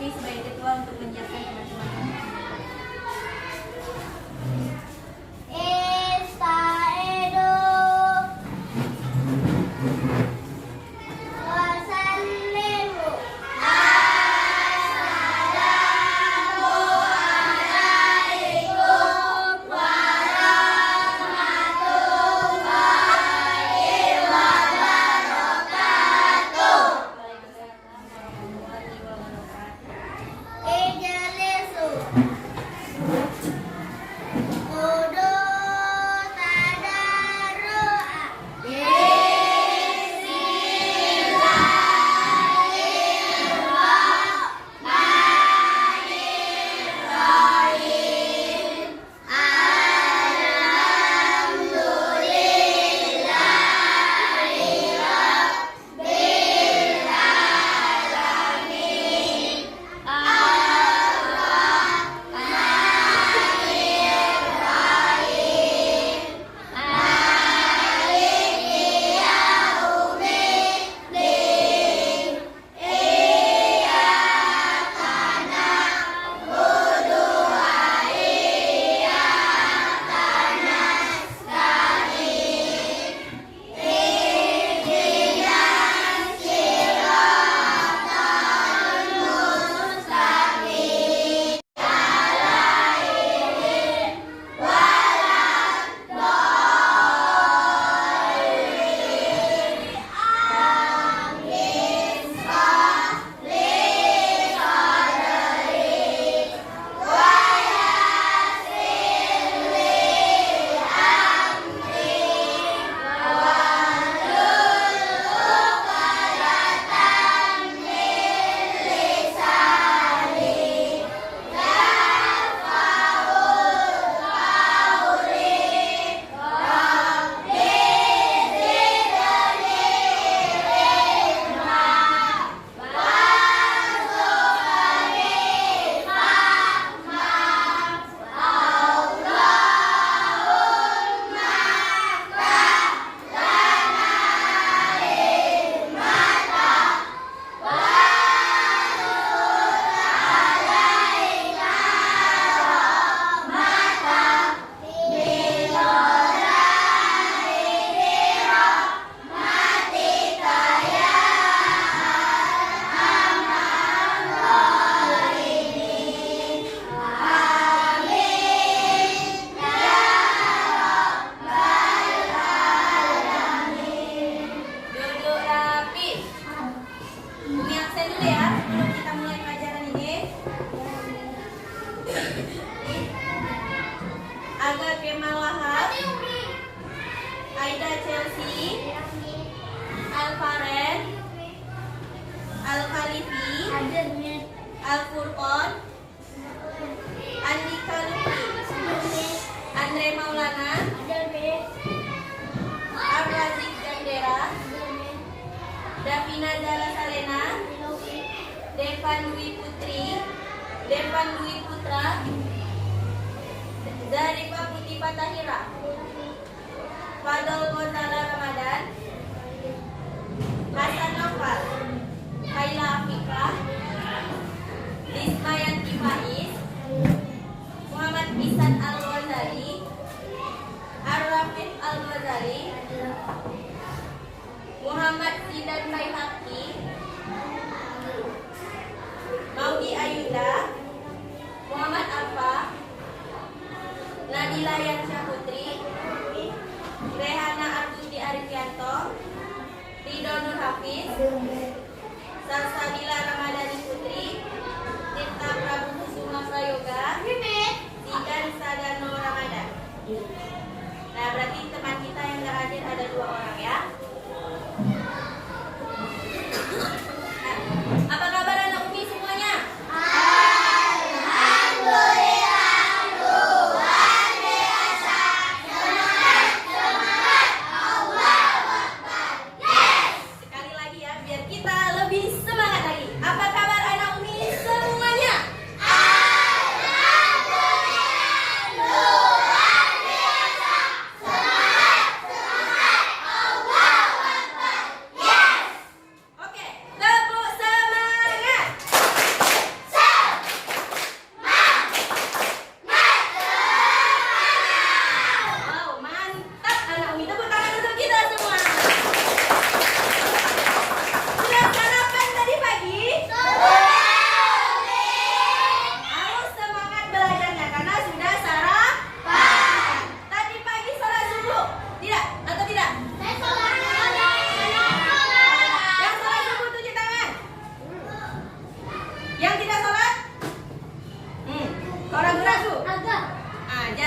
Lutfi sebagai ketua untuk menjelaskan teman-teman. Aga Kemal Wahab, Aida Chelsea, Alfaren, Al-Khalifi, Al-Furqon, Andika Lutfi, Andre Maulana, Ar-Razik Gandera, Davina Zara Salena, Devan Dwi Putri, Devan Dwi Putra, Zarifa Putih Fatahira, Fadol Gonzala Ramadan, Hasan Noval, Kaila Afika, Lisma Yanti Faiz, Muhammad Isan Al-Ghazali, Ar-Rafiq Al-Ghazali, Muhammad Zidan Baihaqi, Maudi Ayuda, Muhammad Alfa, Nadila Yansha Putri, Rehana Artuti Arifianto, Ridho Nur Hafiz, Salsabila Ramadhani Putri, Tirta Prabu Kusuma Prayoga, Zidan Sadano Ramadan. Nah, berarti teman kita yang gak hadir ada 2 orang ya.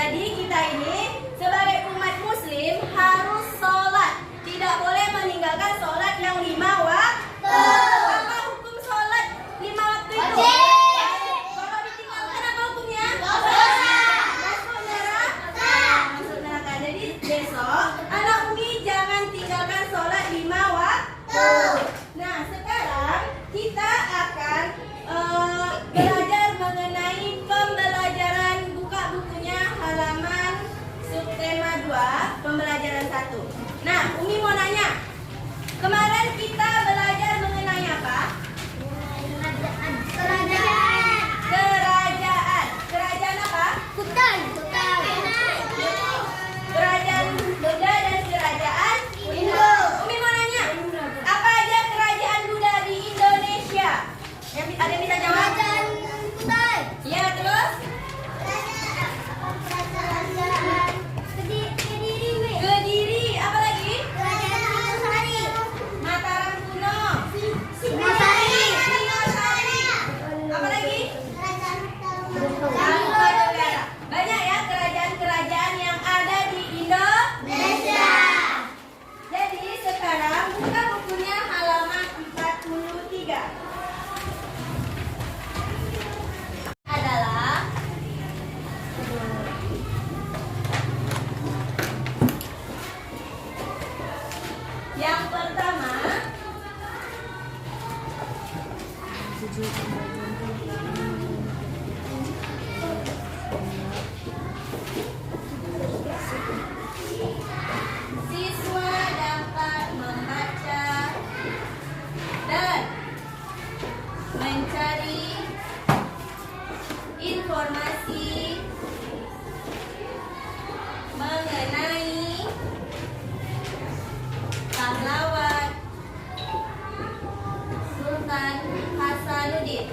Jadi kita ini sebagai umat muslim harus sholat. Tidak boleh meninggalkan sholat yang 5 waktu. Apa hukum sholat 5 waktu itu? Kalau ditinggalkan apa hukumnya? Masuk neraka. Masuk neraka. Jadi besok anak Umi jangan tinggalkan sholat 5 waktu. Nah sekarang kita akan belajar mengenai pembelajaran. Buka bukunya halaman subtema 2 pembelajaran 1. Nah Umi mau nanya, kemarin kita belajar mengenai apa? Kerajaan apa? Kerajaan Buddha dan kerajaan Indo. Umi mau nanya, apa aja kerajaan Buddha di Indonesia? Ada yang bisa jawab? Ya, terus? Kediri, apa lagi? Mataram kuno. Singosari. Apa lagi? Negara. Banyak ya kerajaan-kerajaan yang ada di Indonesia. Jadi sekarang buka bukunya halaman 43. Adalah yang pertama siswa dapat membaca dan mencari informasi mengenai pahlawan Sultan Hasanuddin.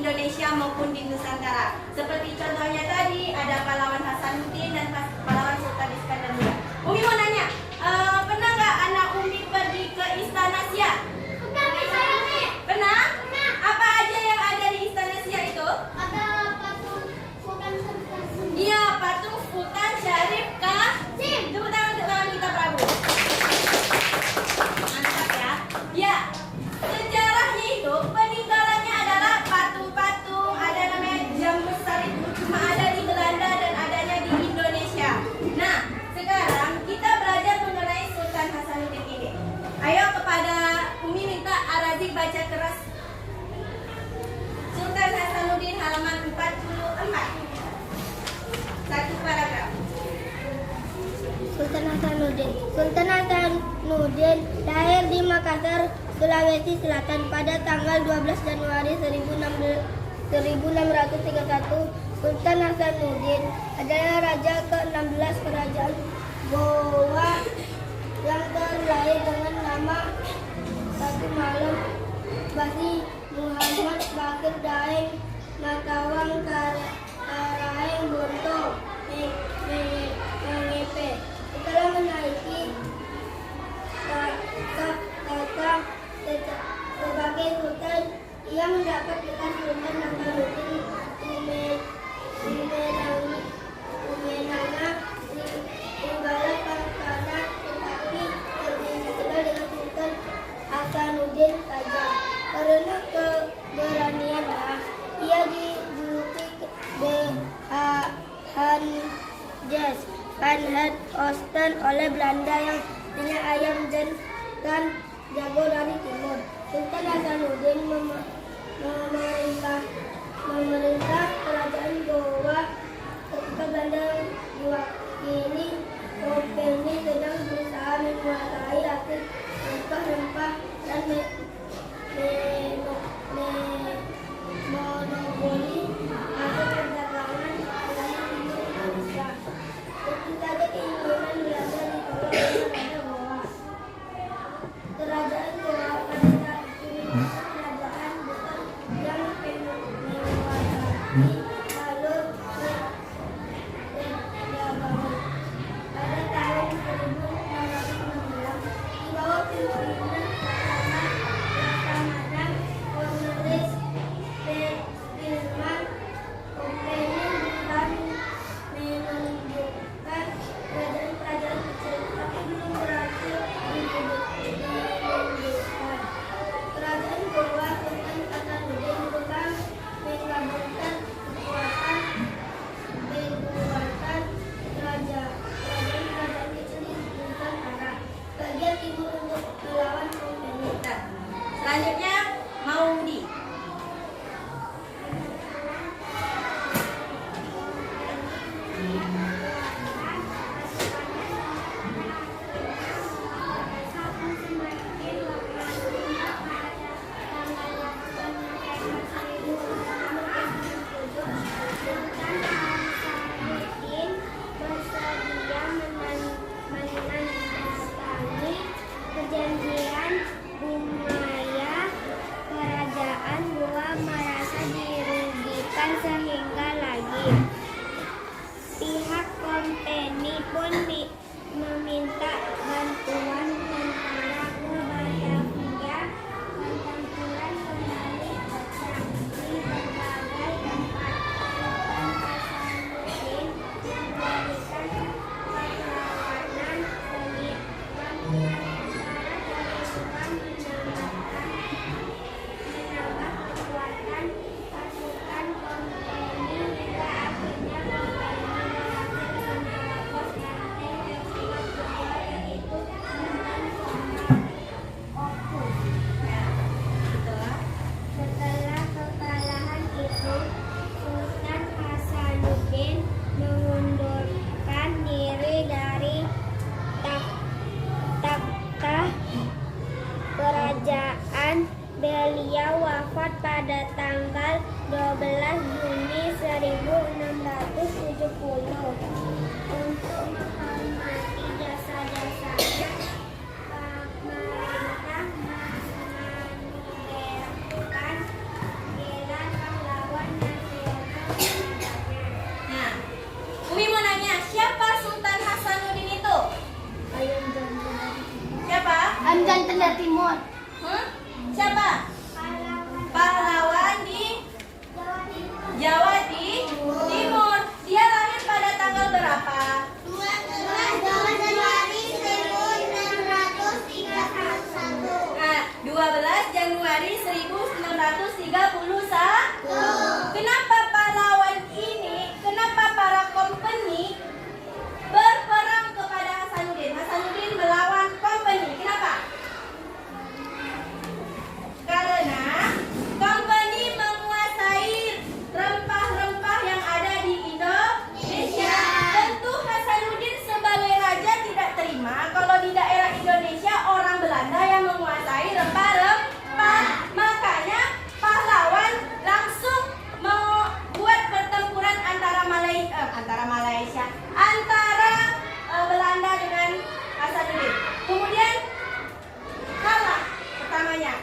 Indonesia maupun di Nusantara. Seperti contohnya tadi ada pahlawan Hasanuddin dan pahlawan Sultan Iskandar Muda. Umi mau nanya, pernah nggak anak Umi pergi ke Istana Siak? Pernah, saya nih. Pernah? Pernah. Apa aja yang ada di Istana Siak itu? Ada patung Sultan Syarif. Iya, patung Sultan Syarif Kasim. Tepuk tangan untuk kawan kita Prabu. Mantap ya. Ya, sejarahnya itu peninggalannya adalah patung-patung, ada namanya jam besar itu cuma ada di Belanda dan adanya di Indonesia. Nah, sekarang kita belajar mengenai Sultan Hasanuddin ini. Ayo kepada Umi minta Arazik baca keras Sultan Hasanuddin halaman 44. Satu paragraf. Sultan Hasanuddin lahir di Makassar, Sulawesi Selatan pada tanggal 12 Januari 1631. Sultan Hasanuddin adalah raja ke-16 kerajaan Gowa yang terlahir dengan nama Satu Malam Basi Muhammad Bakir Daeng Matawang Karaeng Bonto Mengepe. Setelah menaiki kata sebagai sultan, ia mendapat gelar Sultan Hasanuddin Umenana Tinggala Pangkana, tetapi lebih dikenal dengan Sultan Hasanuddin saja. Karena keberaniannya, ia dijuluki Van het Oosten oleh Belanda yang artinya ayam dan jago dari timur. Sultan Hasanuddin memerintah kerajaan Gowa ketika Belanda diwakili Kompeni sedang berusaha menguasai hasil rempah-rempah dan monopoli hasil perdagangan wilayah timur Indonesia. Tentu saja keinginan Belanda ditolak oleh Raja Gowa. Kerajaan Gowa pada saat itu kerajaan besar yang menguasai jalur perdagangan. Pada tahun 1616 di bawah pimpinan Laksamana Cornelis Firman Kompeni dan menunjukkan kerajaan-kerajaan kecil, tapi belum berhasil menunjukkan. Kerajaan Gowa Sultan Hasanuddin berusaha menggabungkan kekuatan kerajaan-kerajaan kecil di Nusantara bagian timur untuk melawan Kompeni. Selanjutnya Maudi. Perjanjian Bumaya, kerajaan Gowa merasa dirugikan sehingga lagi pihak Kompeni pun meminta bantuan tentara ke Batavia. Pertempuran kembali pecah di berbagai tempat. Sultan Hasanuddin memberikan perlawanan seimbang menambah kekuatan pasukan Kompeni hingga akhirnya Kompeni berhasil menerobos benteng yang kuat kedua, yaitu Benteng Oku. Setelah kekalahan itu, Sultan Hasanuddin mengundurkan diri dari takhta kerajaan. Beliau wafat pada tanggal 12 Juni 1670. Untuk menghormati jasa-jasanya, pemerintah menganugerahkan gelar pahlawan India Timur. Siapa? Pahlawan di Jawa Timur. Dia lahir pada tanggal berapa? 12 Januari 1631. Nah, 12 Januari 1631. Kenapa pahlawan ini, kenapa para company berperang kepada Hasanuddin? Hasanuddin melawan company. Kenapa? Karena company menguasai rempah-rempah yang ada di Indonesia. Tentu Hasanuddin sebagai raja tidak terima kalau di daerah Indonesia orang Belanda yang menguasai rempah-rempah. Makanya pahlawan langsung membuat pertempuran antara Belanda dengan Hasanuddin. Kemudian kalah pertamanya.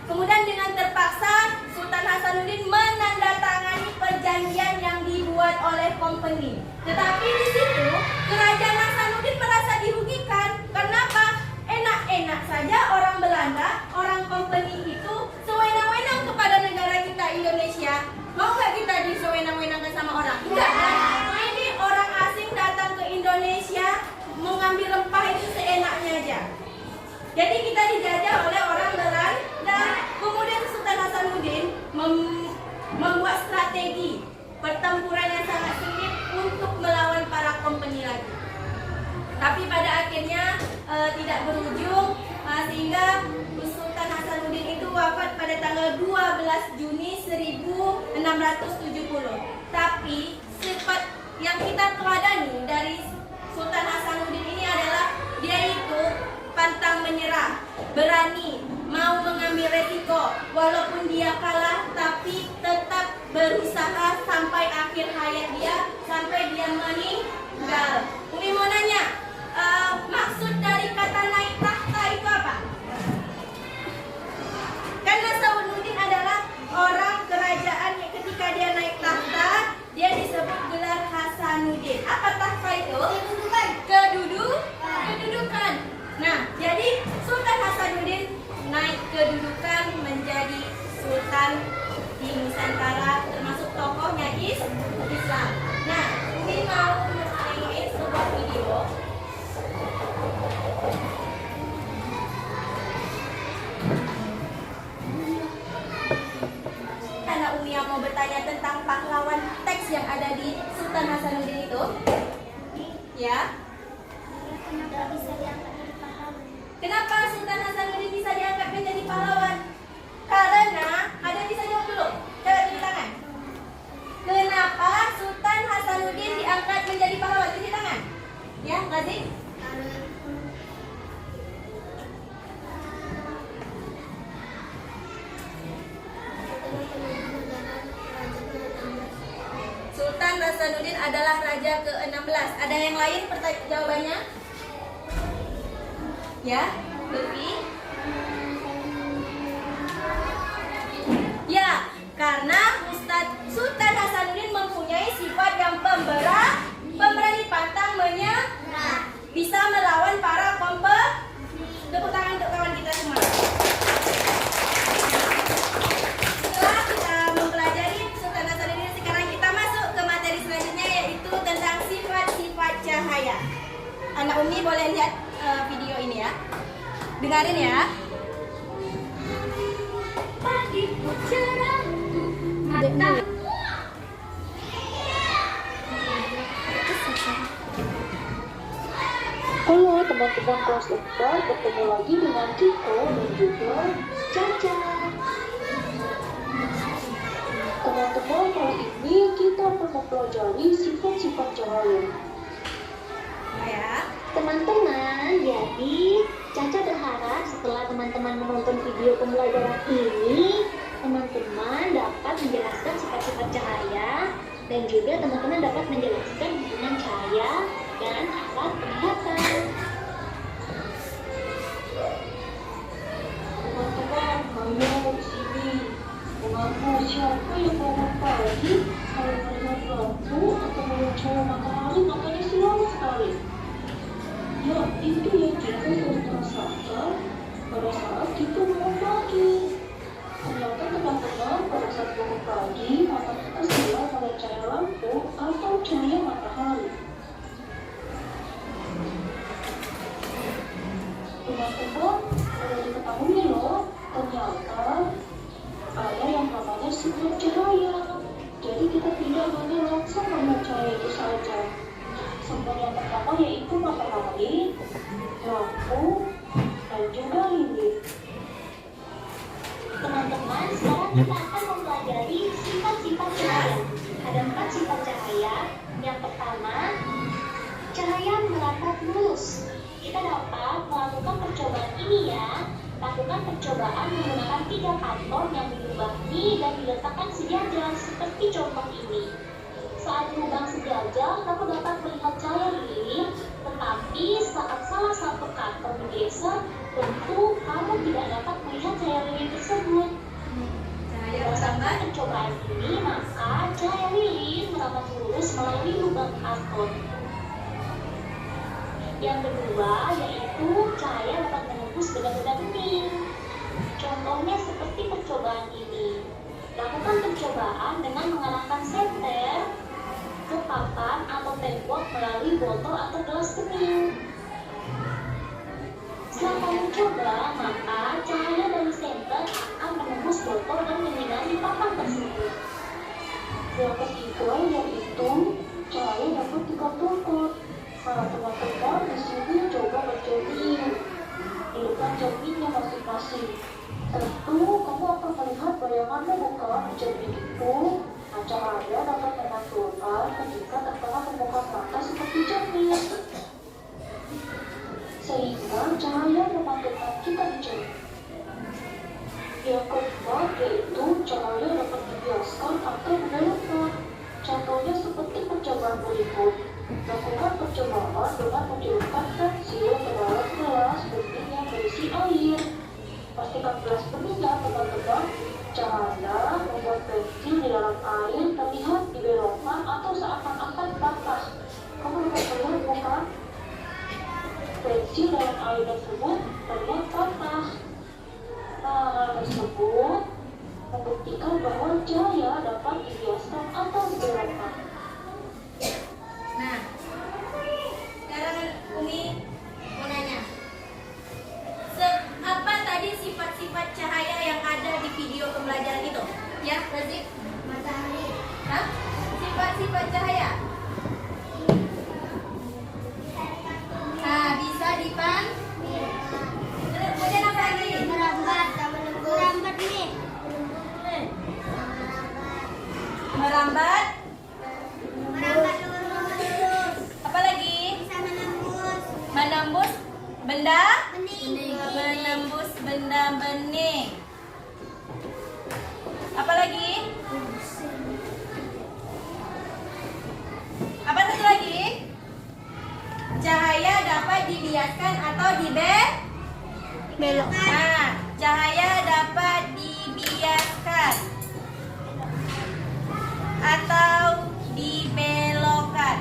Kemudian dengan terpaksa Sultan Hasanuddin menandatangani perjanjian yang dibuat oleh company. Tetapi di situ kerajaan Hasanuddin merasa dirugikan. Kenapa? Enak-enak saja orang Belanda, orang company itu sewenang-wenang kepada negara kita Indonesia. Mau nggak kita disewenang-wenangkan sama orang? Enggak kan? Ini orang asing datang ke Indonesia mengambil rempah itu seenaknya aja. Jadi kita dijajah oleh orang Belanda. Kemudian Sultan Hasanuddin membuat strategi pertempuran yang sangat sulit untuk melawan para company lagi. Tapi pada akhirnya tidak berujung sehingga Sultan Hasanuddin itu wafat pada tanggal 12 Juni 1670. Tapi sifat yang kita teladani dari Sultan Hasanuddin ini adalah dia itu pantang menyerah, berani, mau mengambil resiko. Walaupun dia kalah, tapi tetap berusaha sampai akhir hayat dia, sampai dia meninggal. Umi mau nanya, maksud dari kata naik tahta itu apa? Kan Hasanuddin adalah orang kerajaan yang ketika dia naik tahta, dia disebut gelar Hasanuddin. Apa tahta itu? Kedudukan. Nah, jadi Sultan Hasanuddin naik kedudukan menjadi sultan di Nusantara, termasuk tokohnya Islam. Nah, ini mau nengokin sebuah video. Anak Umi yang mau bertanya tentang pahlawan teks yang ada di Sultan Hasanuddin itu, ya? Kenapa Sultan Hasanuddin bisa diangkat menjadi pahlawan? Karena, ada yang bisa jawab dulu? Coba tulis tangan. Kenapa Sultan Hasanuddin diangkat menjadi pahlawan? Tulis tangan. Ya, Razi? Sultan Hasanuddin adalah raja ke-16. Ada yang lain jawabannya? Ya, Lutfi? Ya, karena Sultan Hasanuddin mempunyai sifat yang pemberani, pantang menyerah, bisa melawan para company. Tepuk tangan untuk kawan kita semua. Setelah kita mempelajari Sultan Hasanuddin, sekarang kita masuk ke materi selanjutnya, yaitu tentang sifat-sifat cahaya. Anak Umi boleh lihat video ini ya. Dengarin ya. Pagiku cerah, mataku. Halo teman-teman kelas 4, bertemu lagi dengan Kiko dan juga Caca. Teman-teman, kali ini kita akan mempelajari sifat-sifat cahaya. Ya. Teman-teman, jadi Caca berharap setelah teman-teman menonton video pembelajaran ini, teman-teman dapat menjelaskan sifat-sifat cahaya dan juga teman-teman dapat menjelaskan hubungan cahaya dan alat penglihatan. Teman-teman, hanya di sini mengaku siapa yang bangun pagi kalau melihat lampu atau melihat cahaya matahari matanya silau sekali. Ya, itu yang kita harus rasakan pada saat kita bangun pagi. Ternyata teman-teman, pada saat bangun pagi, mata kita siap oleh cahaya lampu atau cahaya matahari. Teman-teman, perlu diketahui loh, ternyata ada yang namanya sifat cahaya. Jadi kita tidak hanya langsung melihat cahaya itu saja. Sumber yang pertama yaitu matahari, lampu, dan juga lilin. Teman-teman, sekarang kita akan mempelajari sifat-sifat cahaya. Ada 4 sifat cahaya. Yang pertama, cahaya merambat lurus. Kita dapat melakukan percobaan ini ya. Lakukan percobaan menggunakan 3 kantor yang dilubangi dan diletakkan sejajar seperti contoh ini. Saat dilubang sejajar, kamu dapat melihat cahaya lilin, tetapi saat salah satu kantor bergeser, tentu kamu tidak dapat melihat cahaya lilin tersebut. Berdasarkan percobaan ini, maka cahaya lilin merambat lurus melalui lubang kantor. Yang kedua, yaitu cahaya dapat menembus benda-benda bening. Contohnya seperti percobaan ini. Lakukan percobaan dengan mengarahkan senter ke papan atau tembok melalui botol atau gelas bening. Setelah kamu coba, maka cahaya dari senter akan menembus botol dan menyinari papan tersebut. Yang ketiga, yaitu cahaya dapat dipantulkan. Para teman-teman di sini coba bercermin. Di depan cerminnya masing-masing. Tentu kamu akan melihat bayanganmu bukan di cermin itu. Nah, cahaya dapat memantulkan ketika terkena permukaan mata seperti cermin. Sehingga cahaya memantulkan kita di cermin. Yang keempat yaitu cahaya dapat dibiaskan atau dibelokkan. Contohnya seperti percobaan berikut. Lakukan percobaan dengan mencelupkan pensil ke dalam gelas bening yang berisi air. Pastikan gelas beningnya teman-teman. Cahaya membuat pensil di dalam air terlihat dibelokkan atau seakan-akan patah. Kamu dapat melihat bukan? Pensil dalam air tersebut terlihat patah. Nah, hal tersebut membuktikan bahwa cahaya dapat dibiaskan atau dibelokkan. Nah, sekarang Umi mau nanya, apa tadi sifat-sifat cahaya yang ada di video pembelajaran itu? Ya, Razik? Matahari. Hah? Sifat-sifat cahaya? Nah, bisa dipan. Kemudian apa lagi? Merambat sama nembus. Merambat nih. Merambat. Merambat lurus. Apa lagi? Bisa menembus. Menembus benda. Bening. Menembus benda bening. Apa lagi? Apa satu lagi? Cahaya dapat dibiaskan atau Belok. Nah, cahaya dapat dibiaskan atau dibelokkan.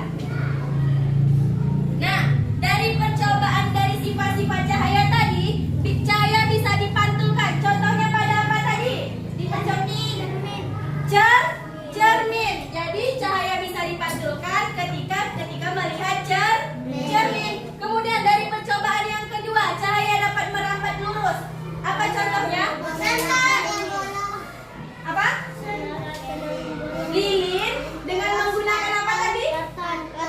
Nah, dari percobaan dari sifat-sifat cahaya tadi, cahaya bisa dipantulkan. Contohnya pada apa tadi? Di cermin. Cermin. Jadi cahaya bisa dipantulkan ketika melihat cermin. Kemudian dari percobaan yang kedua, cahaya dapat merambat lurus. Apa contohnya? Senter. Apa? Lilin dengan menggunakan apa tadi?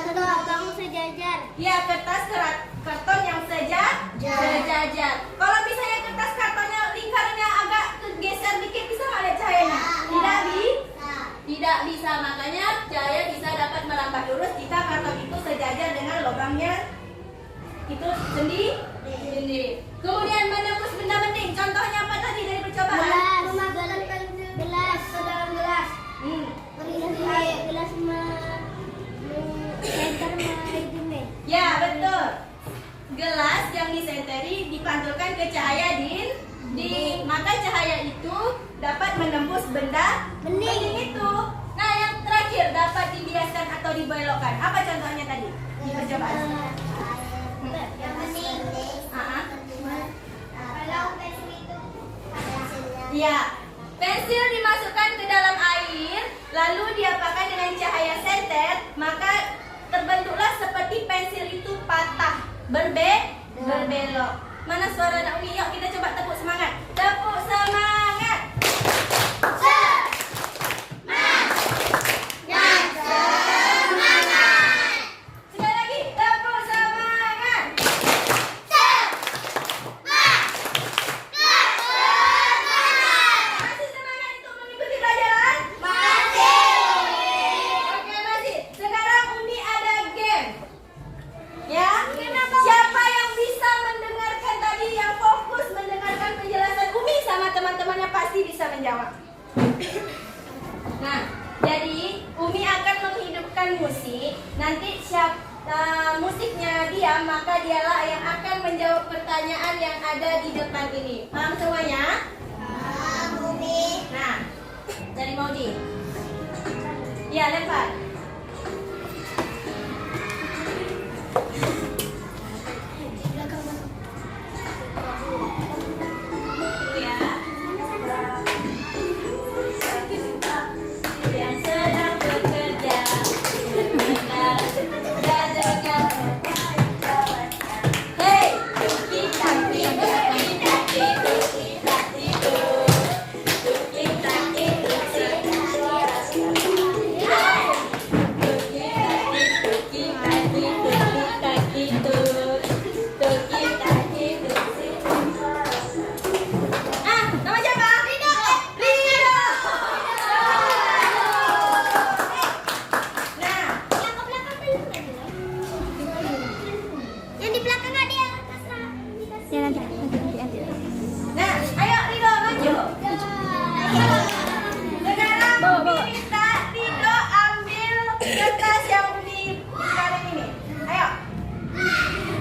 Karton sejajar. Ya, kertas karton yang sejajar. Kalau misalnya kertas kartonnya lingkarannya agak geser dikit, bisa nggak lihat cahayanya? Tidak bisa. Makanya cahaya bisa dapat merambat lurus jika karton itu sejajar dengan lubangnya itu sendiri. Kemudian menembus benda bening. Contohnya apa tadi dari percobaan? Gelas ke dalam gelas. Gelas center itu. Ya, betul. Gelas yang disenteri dipantulkan ke cahaya dinding. Maka cahaya itu dapat menembus benda bening itu. Nah, yang terakhir dapat dibiaskan atau dibelokkan. Apa contohnya tadi di percobaan? Yang bening. Ah, Kalau Ya, pensil dimasukkan ke dalam air, lalu diapakan dengan cahaya sentet, maka terbentuklah seperti pensil itu patah, berbelok. Mana suara Nak Umi? Yuk kita coba tepuk semangat. Tepuk semangat. Sekali lagi, tepuk semangat. Masih semangat untuk mengikuti pelajaran? Oke, masih. Sekarang Umi ada game. Ya. Siapa yang bisa mendengarkan tadi, yang fokus mendengarkan penjelasan Umi sama teman-temannya pasti bisa menjawab. Nah, jadi Umi akan menghidupkan musik. Nanti musiknya diam, maka dialah yang akan menjawab pertanyaan yang ada di depan ini. Paham semuanya? Paham, Umi. Nah, dari Maudi. Ya, lempar. Yang sedang bekerja, hei, kita nama siapa? Rido. Nah, Yang di belakang ada ya, terserah. Ya nanti. nah, ayo Rido maju. Sekarang minta Rido ambil kertas yang di sekarang ini. Ayo.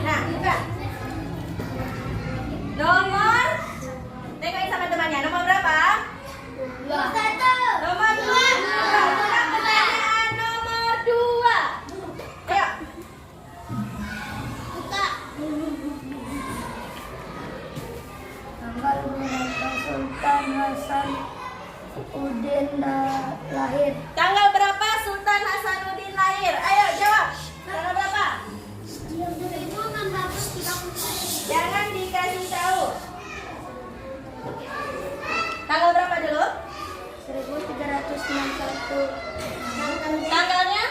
Nah, buka. Nomor, tengok sama temannya. Nomor berapa? Nomor 2. Bukan pertanyaan nomor 2. Ayo. Tanggal berapa Sultan Hasanuddin lahir? Tanggal berapa Sultan Hasanuddin lahir? Ayo jawab. Tanggal berapa? 1630. Jangan dikasih tahu. Tanggal berapa dulu? 1361. Tanggalnya?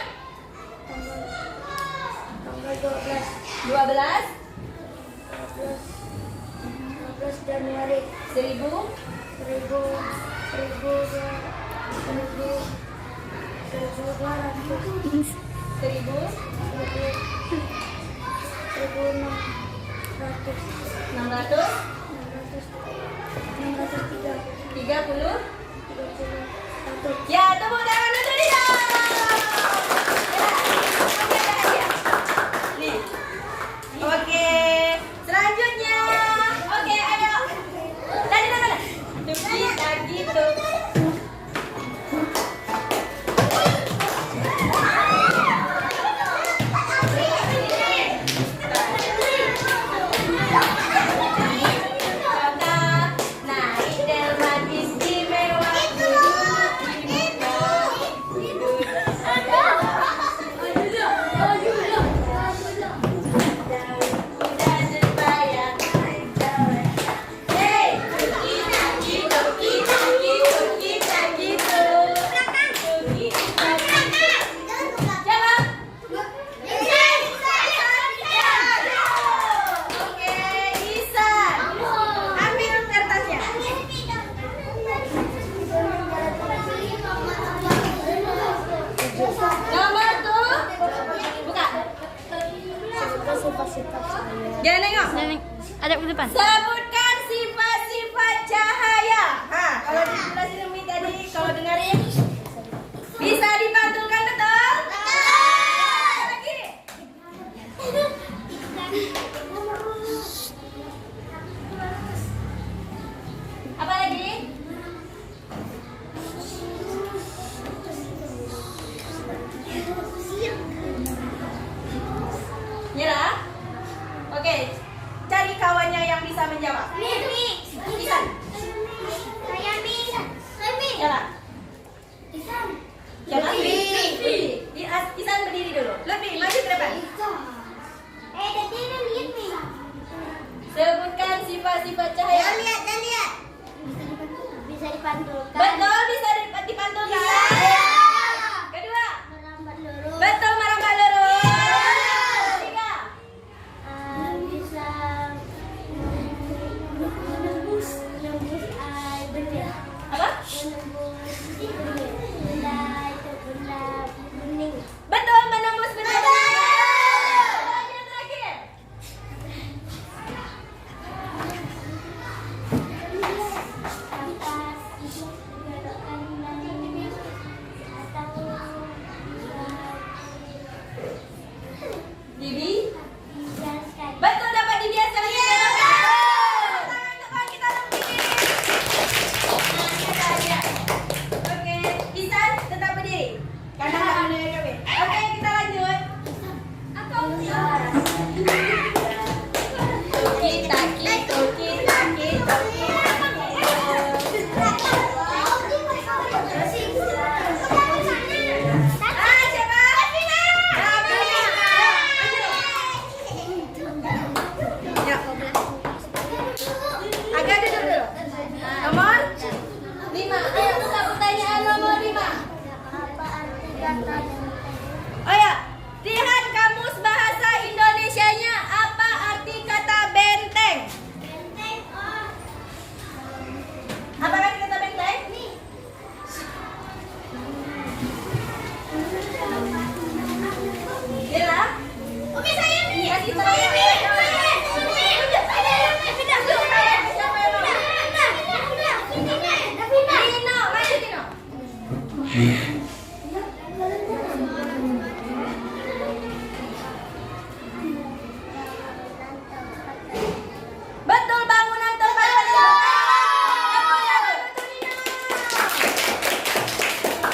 Tanggal 12 Januari 12 630. Ya, tepuk tangan untuk dia. Ya, nih. Oke, selanjutnya. Oke, ayo. Tadi. Kita gitu. Naik delman istimewa. Jangan nengok. Ada di depan. Sebutkan sifat-sifat cahaya. Kalau dijelasin Umi tadi, kalau dengerin bisa dipantulkan betul? Lagi. Apa lagi? Nyerah? Oke, cari kawannya yang bisa menjawab. Bisa. Siapa? Isan. Siapa? Lutfi. Isan berdiri dulu. Lutfi, maju ke depan. Tadi ada lihat nih. Sebutkan sifat-sifat cahaya. Lihat. Bisa dipantulkan. Betul, bisa dipantulkan. Kedua, Merambat lurus. betul merambat lurus. Tiga, Bisa menembus air benda. apa? Menembus benda itu benda bening. Betul, menembus benda. Yang terakhir. Bibi. Betul, dapat dibiasakan. Tangan depan kita berdiri. Oke, Isan tetap berdiri. Karena nggak boleh kawin. Oke, kita lanjut. Toki taki, toki taki, toki siapa? Ya. Agak duduk dulu. Nomor 5. Ayo buka pertanyaan nomor 5. Apa arti kata Oh ya, lihat kamus bahasa Indonesianya. Apa arti kata benteng? benteng? Apa arti kata benteng? Bella? Umi saya nih. Kasih saya. Tino, maju Tino. Betul, bangunan tempat pendidikan.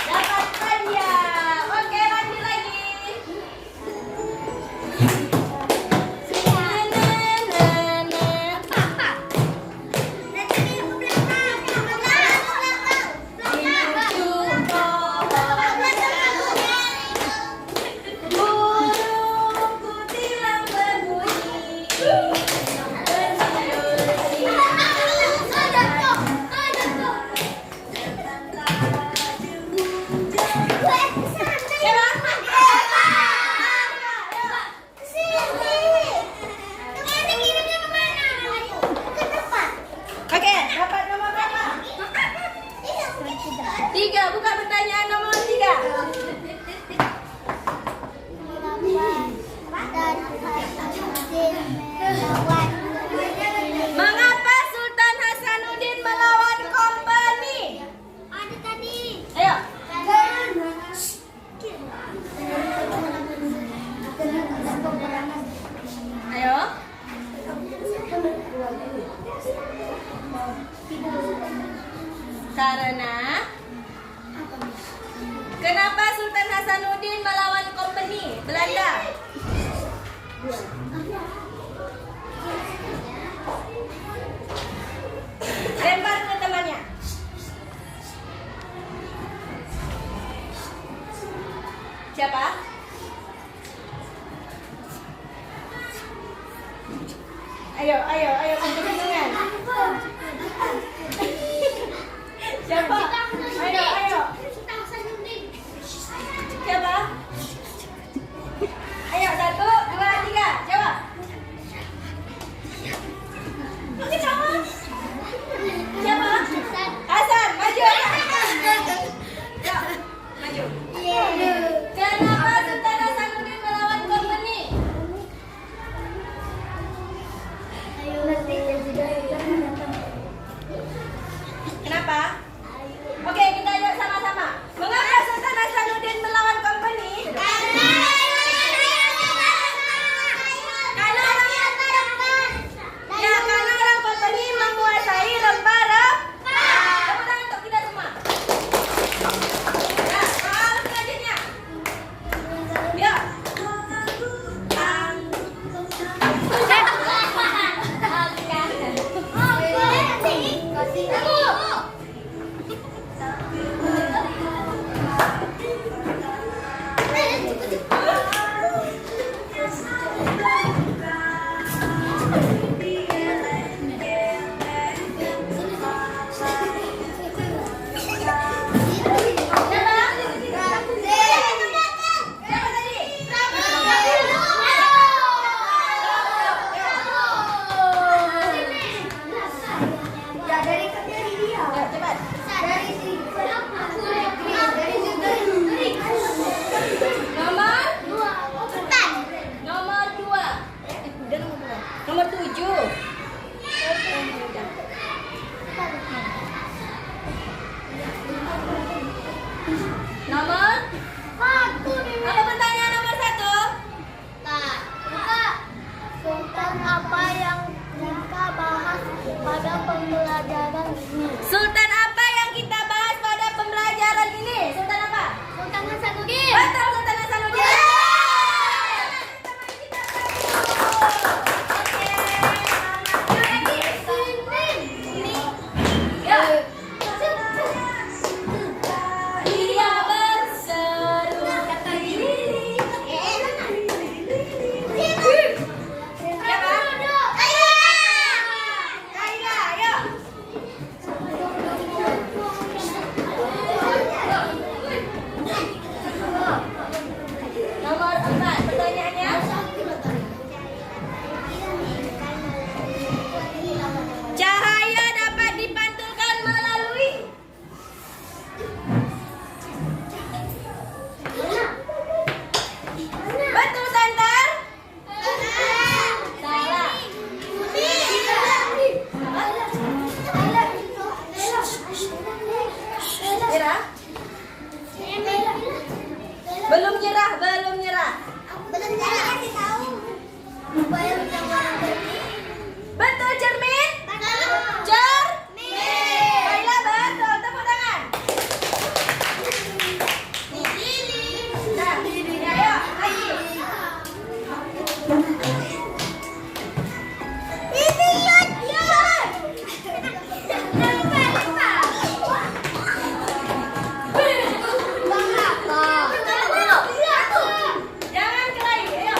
Dapatkan ya. Oke, lanjut lagi. Burung kutilang berbunyi. Oke, dapat nomor berapa? 3, buka pertanyaan nomor 3. Mengapa Sultan Hasanuddin melawan Kompeni? Ada tadi. Ayo. Ayo. Karena kenapa Sultan Hasanuddin melawan Kompeni Belanda? Lempar ke temannya. Siapa? Ayo, kebingungan. Siapa? Ayo. Siapa? Ayo, 1, 2, 3, jawab. Siapa? Hasan, maju. Ya, maju. Kenapa Sultan Hasanuddin melawan Kompeni? Kenapa? Nomor 7. Nomor? Apa pertanyaan nomor 1? Sultan apa yang kita bahas pada pembelajaran ini? Sultan apa yang kita bahas pada pembelajaran ini? Sultan apa? Sultan Hasanuddin. Betul, Sultan Hasanuddin. Dia berseru kata diri. Siapa? Kaila, ayo. Nomor 4, pertanyaannya. Cahaya dapat dipantulkan melalui. Betul, Santar? Salah. Nyerah? Belum nyerah, belum nyerah. Betul, cermin? Cermin. Kaila, betul. Tepuk tangan. Nah, ayo, lagi. Jangan kelahi, ayo.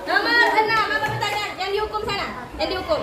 Nomor 6, apa pertanyaan? Yang dihukum sana. Yang dihukum.